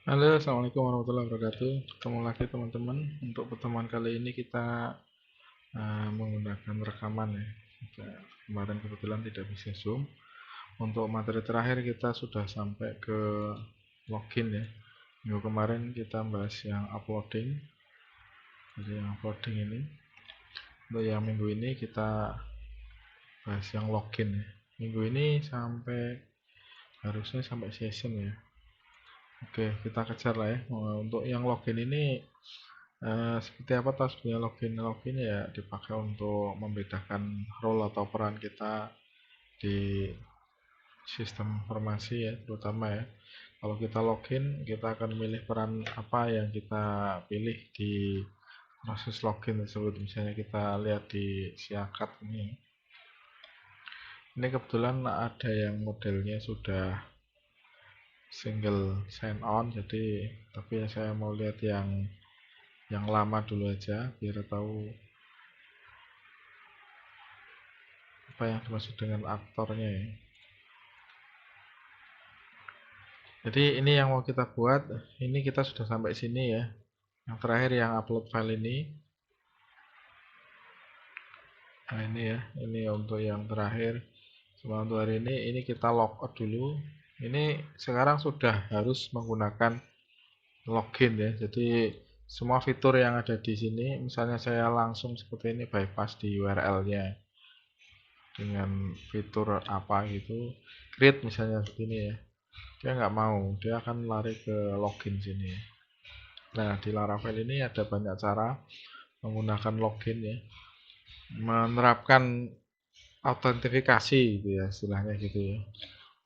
Halo, assalamualaikum warahmatullahi wabarakatuh. Ketemu lagi teman-teman. Untuk pertemuan kali ini kita menggunakan rekaman ya. Kemarin kebetulan tidak bisa Zoom. Untuk materi terakhir kita sudah sampai ke login ya. Minggu kemarin kita bahas yang uploading. Jadi yang uploading ini. Untuk yang minggu ini kita bahas yang login ya. Minggu ini harusnya sampai session ya. Oke, kita kejar lah ya. Untuk yang login ini seperti apa tasnya login ya dipakai untuk membedakan role atau peran kita di sistem informasi ya, terutama ya. Kalau kita login, kita akan milih peran apa yang kita pilih di proses login tersebut. Misalnya kita lihat di siakat ini. Ini kebetulan ada yang modelnya sudah single sign on, jadi tapi saya mau lihat yang lama dulu aja biar tahu apa yang dimaksud dengan aktornya ya. Jadi ini yang mau kita buat, ini kita sudah sampai sini ya. Yang terakhir yang upload file ini. Nah ini ya, ini untuk yang terakhir. Cuma untuk hari ini kita logout dulu. Ini sekarang sudah harus menggunakan login ya. Jadi semua fitur yang ada di sini, misalnya saya langsung seperti ini bypass di URL-nya dengan fitur apa gitu, create misalnya seperti ini ya. Dia nggak mau, dia akan lari ke login sini. Nah, di Laravel ini ada banyak cara menggunakan login ya, menerapkan autentifikasi gitu ya, istilahnya gitu ya.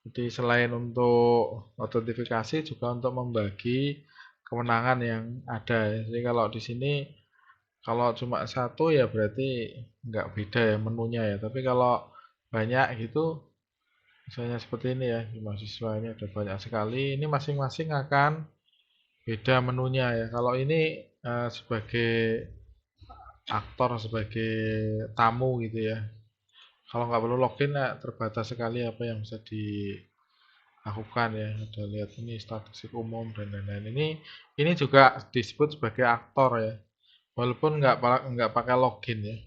Jadi selain untuk autentifikasi juga untuk membagi kewenangan yang ada ya. Jadi kalau di sini kalau cuma satu ya berarti nggak beda ya menunya ya. Tapi kalau banyak gitu, misalnya seperti ini ya, di mahasiswa ini ada banyak sekali. Ini masing-masing akan beda menunya ya. Kalau ini sebagai aktor, sebagai tamu gitu ya. Kalau nggak perlu login ya terbatas sekali apa yang bisa dilakukan ya. Ada lihat ini statistik umum dan lain-lain. Ini juga disebut sebagai aktor ya. Walaupun nggak pakai login ya.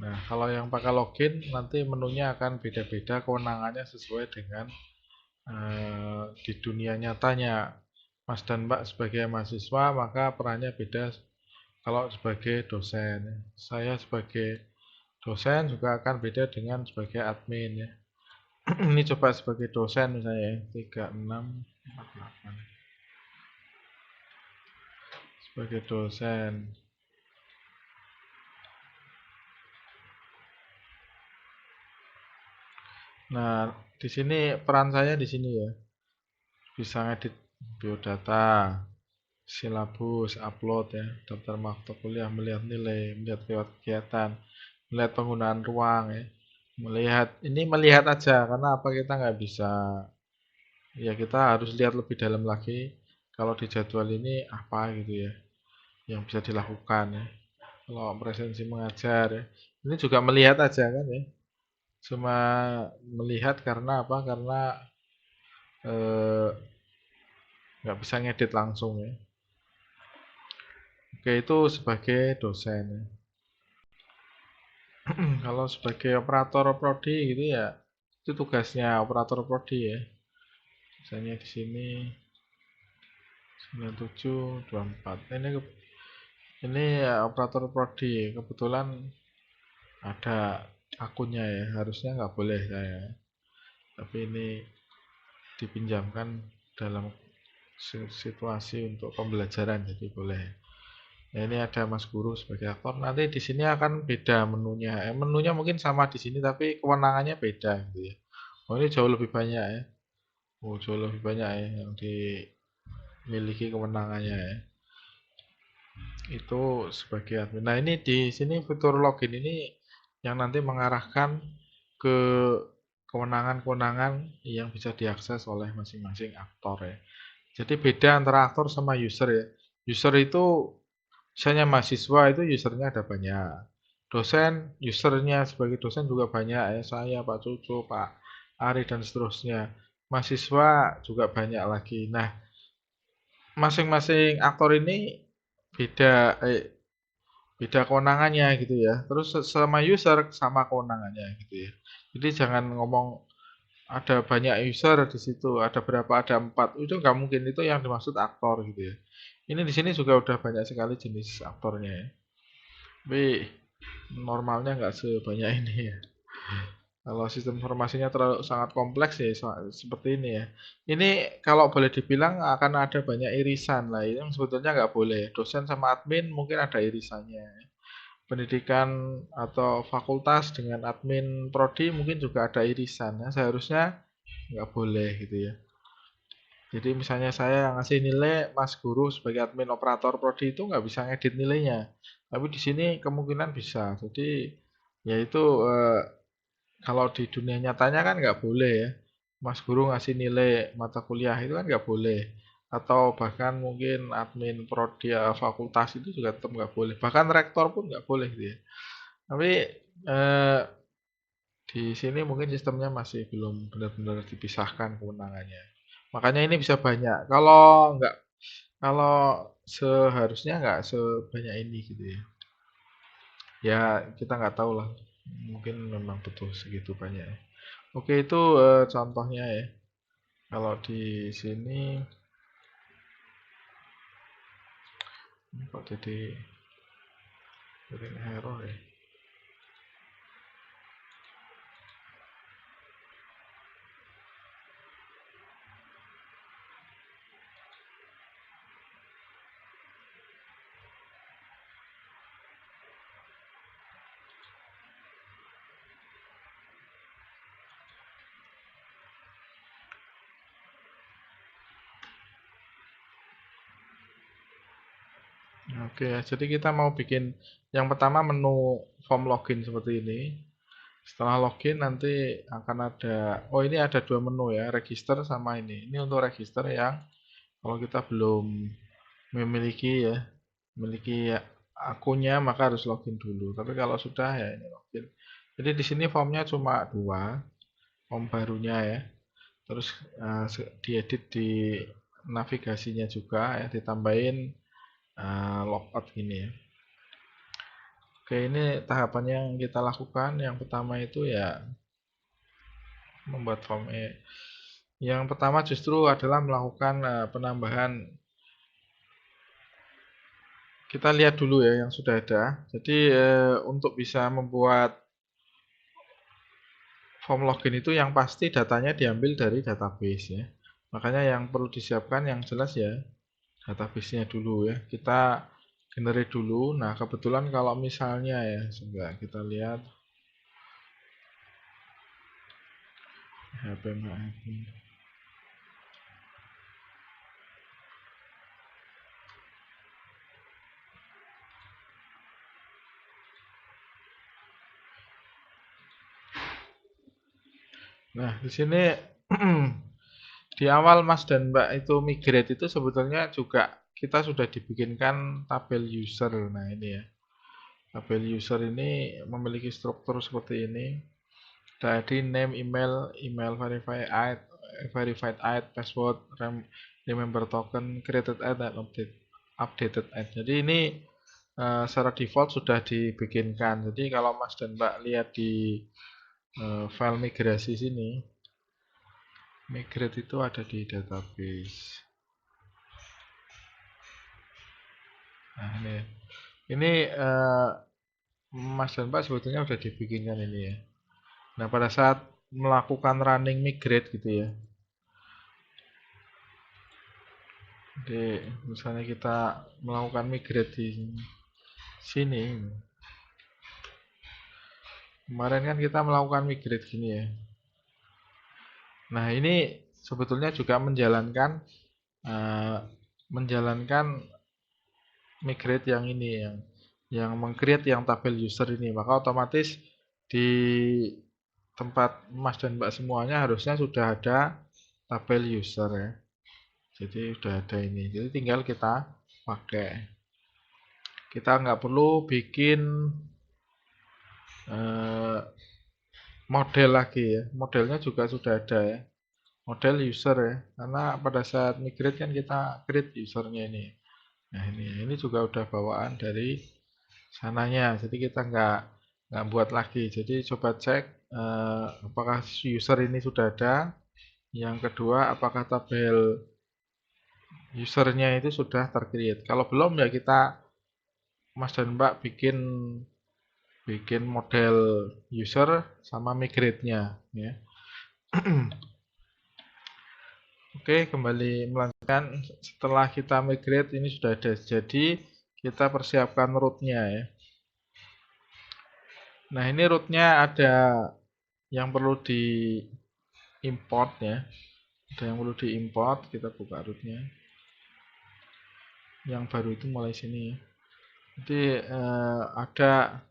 Nah, kalau yang pakai login nanti menunya akan beda-beda kewenangannya sesuai dengan di dunia nyatanya. Mas dan Mbak sebagai mahasiswa maka perannya beda kalau sebagai dosen. Saya sebagai dosen juga akan beda dengan sebagai admin ya. Ini coba sebagai dosen misalnya ya, 3648 sebagai dosen. Nah, di sini peran saya di sini ya. Bisa ngedit biodata, silabus, upload ya, daftar mata kuliah, melihat nilai, melihat kegiatan, melihat penggunaan ruang ya. Melihat aja karena apa kita nggak bisa ya kita harus lihat lebih dalam lagi kalau di jadwal ini apa gitu ya yang bisa dilakukan ya. Kalau presensi mengajar ya. Ini juga melihat aja kan ya. Cuma melihat karena apa? Karena eh, nggak bisa ngedit langsung ya. Oke, itu sebagai dosen ya. Kalau sebagai operator prodi gitu ya, itu tugasnya operator prodi ya. Misalnya di sini 9724. Ini ya operator prodi. Kebetulan ada akunnya ya. Harusnya nggak boleh saya. Tapi ini dipinjamkan dalam situasi untuk pembelajaran jadi boleh. Nah, ini ada Mas Guru sebagai aktor. Nanti di sini akan beda menunya. Menunya mungkin sama di sini tapi kewenangannya beda gitu ya. Oh, ini jauh lebih banyak ya. Oh, jauh lebih banyak ya yang dimiliki kewenangannya ya. Itu sebagai admin. Nah, ini di sini fitur login ini yang nanti mengarahkan ke kewenangan-kewenangan yang bisa diakses oleh masing-masing aktor ya. Jadi beda antara aktor sama user ya. User itu misalnya mahasiswa itu usernya ada banyak. Dosen, usernya sebagai dosen juga banyak ya. Saya, Pak Cucu, Pak Ari dan seterusnya. Mahasiswa juga banyak lagi. Nah, masing-masing aktor ini beda beda kewenangannya gitu ya. Terus sama user sama kewenangannya gitu ya. Jadi jangan ngomong ada banyak user di situ, ada berapa, ada 4, itu nggak mungkin, itu yang dimaksud aktor gitu ya. Ini di sini juga udah banyak sekali jenis aktornya ya. Tapi normalnya nggak sebanyak ini ya. Kalau sistem informasinya terlalu sangat kompleks ya seperti ini ya. Ini kalau boleh dibilang akan ada banyak irisan lah. Ini yang sebetulnya nggak boleh. Dosen sama admin mungkin ada irisannya. Pendidikan atau fakultas dengan admin prodi mungkin juga ada irisan. Ya, seharusnya nggak boleh gitu ya. Jadi misalnya saya yang ngasih nilai, Mas Guru sebagai admin operator prodi itu nggak bisa ngedit nilainya. Tapi di sini kemungkinan bisa. Jadi ya itu kalau di dunia nyatanya kan nggak boleh ya. Mas Guru ngasih nilai mata kuliah itu kan nggak boleh. Atau bahkan mungkin admin prodi fakultas itu juga tetap nggak boleh. Bahkan rektor pun nggak boleh gitu ya. Tapi eh, di sini mungkin sistemnya masih belum benar-benar dipisahkan kewenangannya. Makanya ini bisa banyak. Kalau seharusnya nggak sebanyak ini gitu ya. Ya kita nggak tahu lah. Mungkin memang betul segitu banyak. Oke itu contohnya ya. Kalau di sini kok jadi error ya. Oke ya. Jadi kita mau bikin yang pertama menu form login seperti ini. Setelah login nanti akan ada, oh ini ada dua menu ya, register sama ini. Ini untuk register yang kalau kita belum memiliki ya, memiliki akunnya maka harus login dulu. Tapi kalau sudah ya ini login. Jadi di sini formnya cuma dua, form barunya ya. Terus diedit di navigasinya juga ya, ditambahin logout gini ya. Oke, ini tahapan yang kita lakukan. Yang pertama itu ya membuat form yang pertama justru adalah melakukan penambahan. Kita lihat dulu ya yang sudah ada. Jadi untuk bisa membuat form login itu yang pasti datanya diambil dari database ya. Makanya yang perlu disiapkan yang jelas ya database-nya dulu ya. Kita generate dulu. Nah, kebetulan kalau misalnya ya, coba kita lihat HP. Nah, di sini di awal Mas dan Mbak itu migrate itu sebetulnya juga kita sudah dibikinkan tabel user. Nah, ini ya. Tabel user ini memiliki struktur seperti ini. Tadi name, email verified ID, password, remember token, created ID, dan updated ID. Jadi ini secara default sudah dibikinkan. Jadi kalau Mas dan Mbak lihat di file migrasi sini, migrate itu ada di database. Nah ini Mas dan Mbak sebetulnya sudah dibikinkan ini ya. Nah pada saat melakukan running migrate gitu ya. Jadi misalnya kita melakukan migrate di sini. Kemarin kan kita melakukan migrate gini ya. Nah ini sebetulnya juga menjalankan migrate yang ini yang meng-create yang tabel user ini. Maka otomatis di tempat Mas dan Mbak semuanya harusnya sudah ada tabel user ya. Jadi sudah ada ini. Jadi tinggal kita pakai. Kita nggak perlu bikin model lagi ya. Modelnya juga sudah ada ya. model user ya, karena pada saat migrate kan kita create usernya ini. Nah ini juga udah bawaan dari sananya, jadi kita nggak buat lagi. Jadi coba cek apakah user ini sudah ada. Yang kedua, apakah tabel usernya itu sudah tercreate. Kalau belum ya kita Mas dan Mbak bikin model user sama migrate-nya ya. Oke, kembali melanjutkan. Setelah kita migrate ini sudah ada. Jadi kita persiapkan root-nya ya. Nah, ini root-nya ada yang perlu di import ya. Ada yang perlu diimport, kita buka root-nya. Yang baru itu mulai sini ya. Jadi ada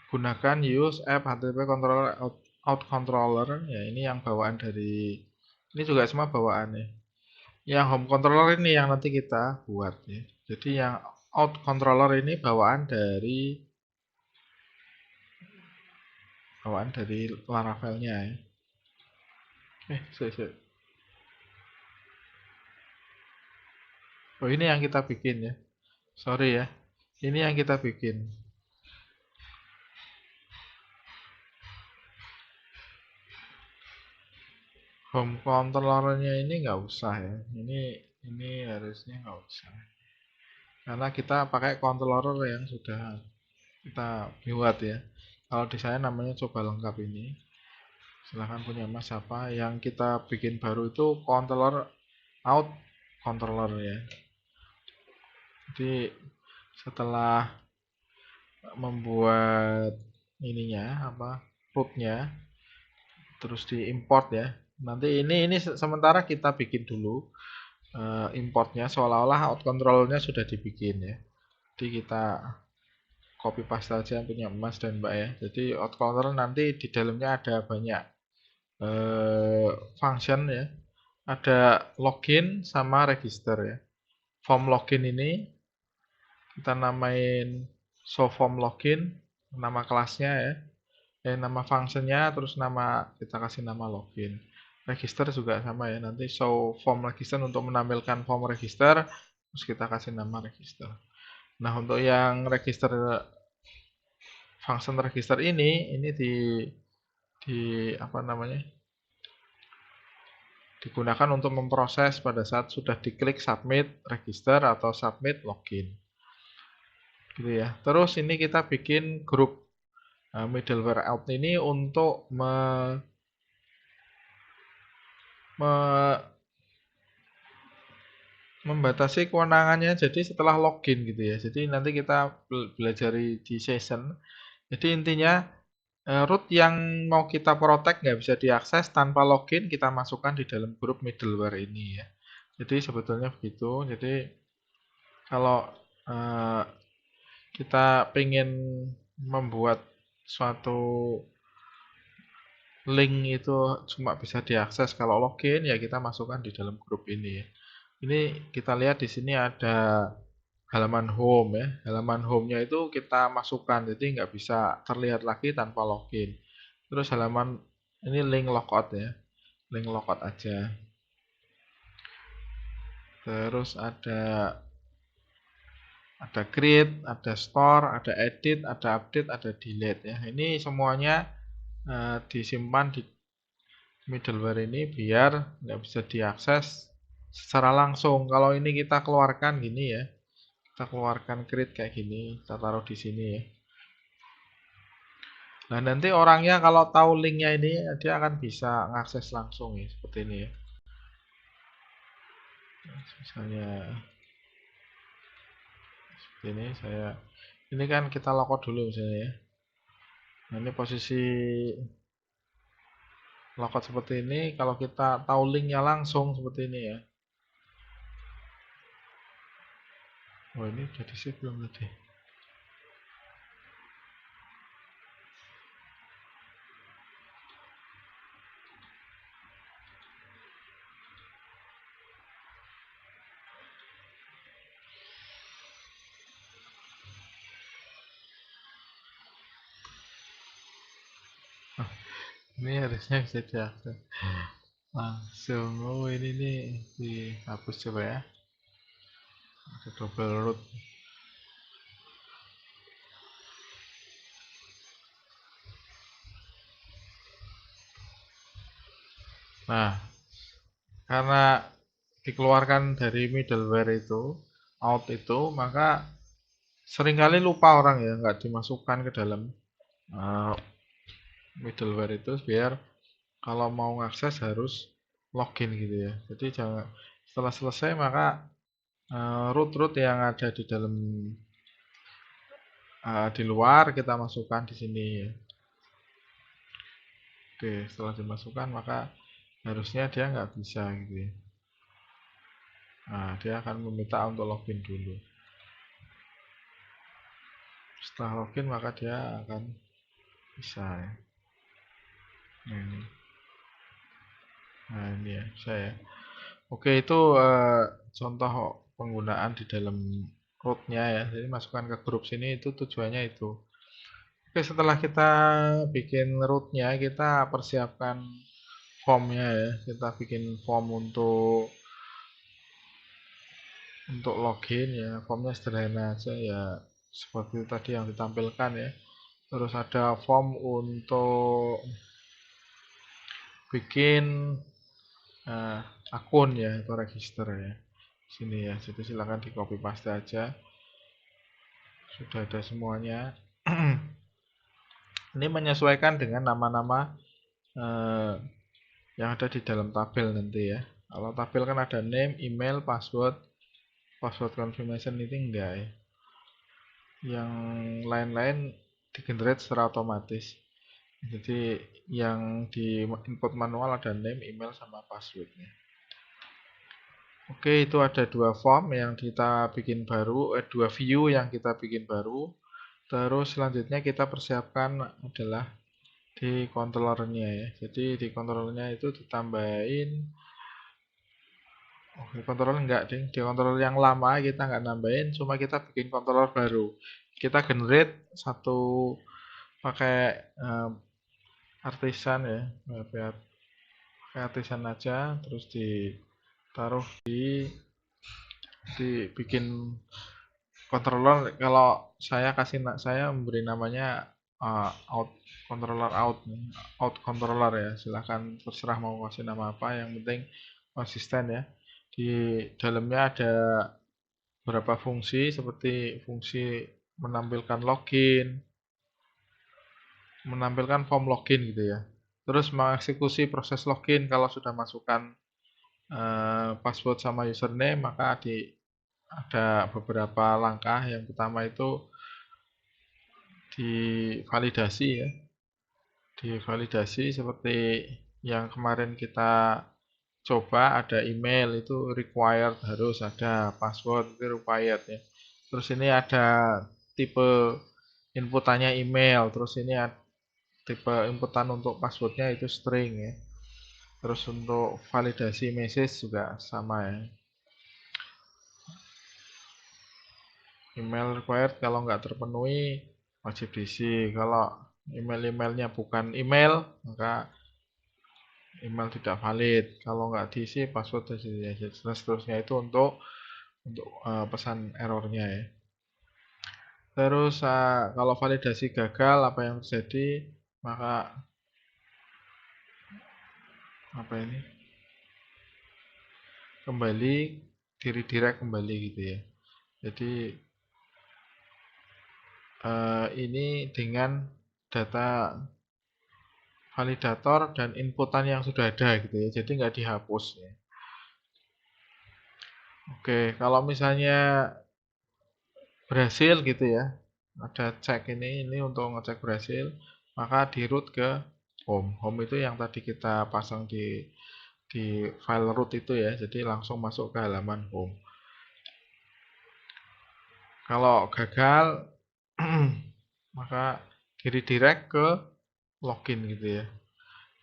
gunakan use app HTTP controller out controller ya, ini yang bawaan dari ini juga semua bawaan ya. Yang home controller ini yang nanti kita buat ya. Jadi yang out controller ini bawaan dari Laravel-nya ya. Oh, ini yang kita bikin ya. Sorry ya. Ini yang kita bikin. Home controllernya ini nggak usah ya. Ini harusnya nggak usah. Karena kita pakai controller yang sudah kita buat ya. Kalau di saya namanya coba lengkap ini. Silahkan punya Mas apa yang kita bikin baru itu controller out controller ya. Jadi setelah membuat ininya apa rootnya terus diimport ya. Nanti ini sementara kita bikin dulu importnya seolah-olah out controlnya sudah dibikin ya. Jadi kita copy paste aja punya Mas dan Mbak ya. Jadi out control nanti di dalamnya ada banyak function ya. Ada login sama register ya. Form login ini kita namain show form login, nama kelasnya ya. Nama functionnya, terus kita kasih nama login. Register juga sama ya, nanti show form register untuk menampilkan form register, terus kita kasih nama register. Nah untuk yang register function register ini di apa namanya? Digunakan untuk memproses pada saat sudah diklik submit register atau submit login. Gitu ya. Terus ini kita bikin grup middleware out ini untuk membatasi kewenangannya jadi setelah login gitu ya. Jadi nanti kita belajar di session. Jadi intinya root yang mau kita protect nggak bisa diakses tanpa login, kita masukkan di dalam grup middleware ini ya. Jadi sebetulnya begitu. Jadi kalau kita pengen membuat suatu link itu cuma bisa diakses kalau login ya kita masukkan di dalam grup ini. Ini kita lihat di sini ada halaman home ya. Halaman home-nya itu kita masukkan jadi nggak bisa terlihat lagi tanpa login. Terus halaman ini link logout ya. Link logout aja. Terus ada create, ada store, ada edit, ada update, ada delete ya. Ini semuanya disimpan di middleware ini biar nggak bisa diakses secara langsung. Kalau ini kita keluarkan gini ya, kita keluarkan create kayak gini, kita taruh di sini ya. Nah nanti orangnya kalau tahu linknya ini dia akan bisa ngakses langsung ya seperti ini ya. Misalnya seperti ini kan kita logout dulu misalnya ya. Nah ini posisi logout seperti ini, kalau kita tahu linknya langsung seperti ini ya. Oh ini jadi sih belum tadi. Ini harusnya bisa diakses langsung. Oh ini nih dihapus coba ya. Ada double root. Nah, karena dikeluarkan dari middleware itu, out itu, maka seringkali lupa orang ya, nggak dimasukkan ke dalam uh, middleware itu biar kalau mau ngakses harus login gitu ya. Jadi jangan setelah selesai maka root-root yang ada di dalam di luar kita masukkan di sini ya. Oke, setelah dimasukkan maka harusnya dia nggak bisa gitu ya. Nah, dia akan meminta untuk login dulu. Setelah login maka dia akan bisa ya. Nah ini, nah ini ya, bisa ya. Oke, itu contoh penggunaan di dalam rootnya ya. Jadi masukkan ke grup sini itu tujuannya itu. Oke, setelah kita bikin rootnya, kita persiapkan formnya ya. Kita bikin form untuk login ya. Formnya sederhana aja ya, seperti tadi yang ditampilkan ya. Terus ada form untuk bikin eh, akun ya, atau register ya. Sini ya. Jadi silakan di copy paste aja. Sudah ada semuanya. Ini menyesuaikan dengan nama-nama eh, yang ada di dalam tabel nanti ya. Kalau tabel kan ada name, email, password, password confirmation ini enggak ya. Yang lain-lain di-generate secara otomatis. Jadi yang di input manual ada name, email, sama passwordnya. Oke, itu ada dua form yang kita bikin baru, dua view yang kita bikin baru. Terus selanjutnya kita persiapkan adalah di controllernya ya. Jadi di controllernya itu ditambahin, oh di controller enggak ding, di controller yang lama kita nggak nambahin, cuma kita bikin controller baru. Kita generate satu pakai artisan ya, pakai artisan aja, terus ditaruh dibikin controller. Kalau saya memberi namanya out controller out controller ya. Silahkan terserah mau kasih nama apa, yang penting konsisten ya. Di dalamnya ada beberapa fungsi seperti fungsi menampilkan login, menampilkan form login gitu ya. Terus mengeksekusi proses login kalau sudah masukkan password sama username, maka ada beberapa langkah. Yang pertama itu divalidasi ya. Divalidasi seperti yang kemarin kita coba, ada email itu required, harus ada password itu required ya. Terus ini ada tipe inputannya email, terus ini tipe inputan untuk passwordnya itu string ya. Terus untuk validasi message juga sama ya. Email required kalau nggak terpenuhi wajib diisi. Kalau emailnya bukan email, maka email tidak valid. Kalau nggak diisi password dan seterusnya itu untuk pesan errornya ya. Terus kalau validasi gagal, apa yang terjadi, maka apa ini kembali redirect kembali gitu ya. Jadi ini dengan data validator dan inputan yang sudah ada gitu ya. Jadi nggak dihapus ya. Oke, kalau misalnya berhasil gitu ya, ada cek ini untuk ngecek berhasil, maka di root ke home. Home itu yang tadi kita pasang di file root itu ya, jadi langsung masuk ke halaman home. Kalau gagal maka di redirect ke login gitu ya,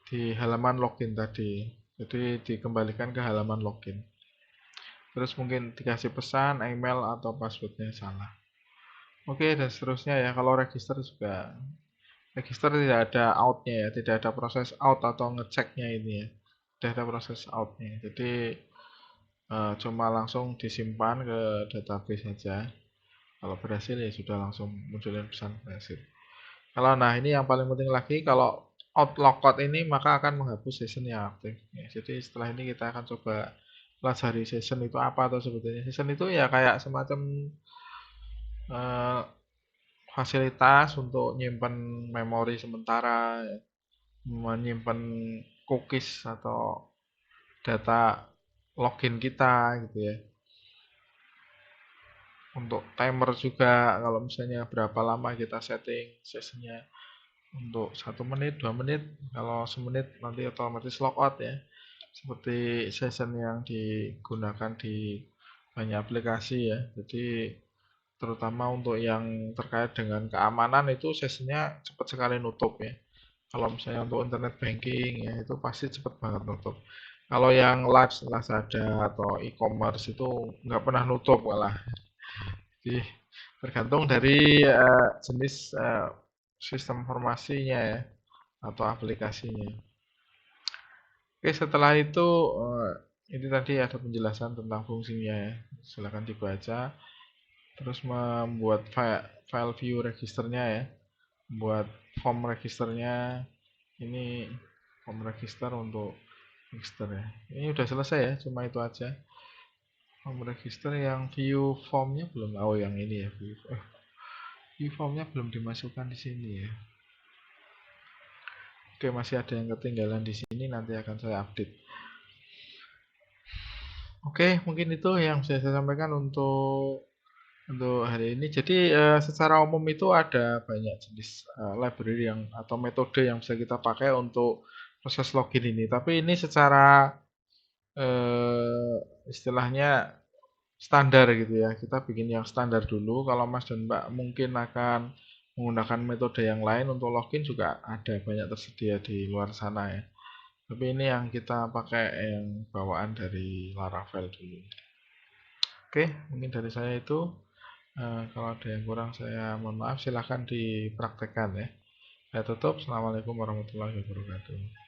di halaman login tadi. Jadi dikembalikan ke halaman login. Terus mungkin dikasih pesan email atau passwordnya salah. Oke, dan seterusnya ya. Kalau register juga register tidak ada outnya ya, tidak ada proses out atau ngeceknya ini ya, tidak ada proses outnya. Jadi cuma langsung disimpan ke database saja. Kalau berhasil ya sudah langsung munculin pesan berhasil. Kalau nah ini yang paling penting lagi, kalau out lockout ini maka akan menghapus session yang aktif. Ya, jadi setelah ini kita akan coba pelajari session itu apa atau sebetulnya session itu ya kayak semacam eh, fasilitas untuk nyimpen memori sementara, menyimpan cookies atau data login kita gitu ya. Untuk timer juga kalau misalnya berapa lama kita setting sessionnya, untuk 1 menit 2 menit, kalau semenit nanti otomatis logout ya, seperti session yang digunakan di banyak aplikasi ya. Jadi terutama untuk yang terkait dengan keamanan itu sessionnya cepat sekali nutup ya. Kalau misalnya untuk internet banking ya itu pasti cepat banget nutup. Kalau yang live Lazada atau e-commerce itu nggak pernah nutup malah. Jadi tergantung dari jenis sistem informasinya ya atau aplikasinya. Oke, setelah itu ini tadi ada penjelasan tentang fungsinya ya. Silakan dibaca. Terus membuat file view registernya ya. Buat form registernya. Ini form register untuk register ya. Ini udah selesai ya, cuma itu aja. Form register yang view formnya belum. Oh, yang ini ya. View formnya belum dimasukkan di sini ya. Oke, masih ada yang ketinggalan di sini, nanti akan saya update. Oke, mungkin itu yang bisa saya sampaikan untuk hari ini. Jadi secara umum itu ada banyak jenis library yang atau metode yang bisa kita pakai untuk proses login ini. Tapi ini secara istilahnya standar gitu ya. Kita bikin yang standar dulu. Kalau Mas dan Mbak mungkin akan menggunakan metode yang lain untuk login juga ada banyak tersedia di luar sana ya. Tapi ini yang kita pakai yang bawaan dari Laravel dulu. Oke, mungkin dari saya itu. Kalau ada yang kurang saya mohon maaf, silahkan dipraktekkan ya. Saya tutup. Assalamualaikum warahmatullahi wabarakatuh.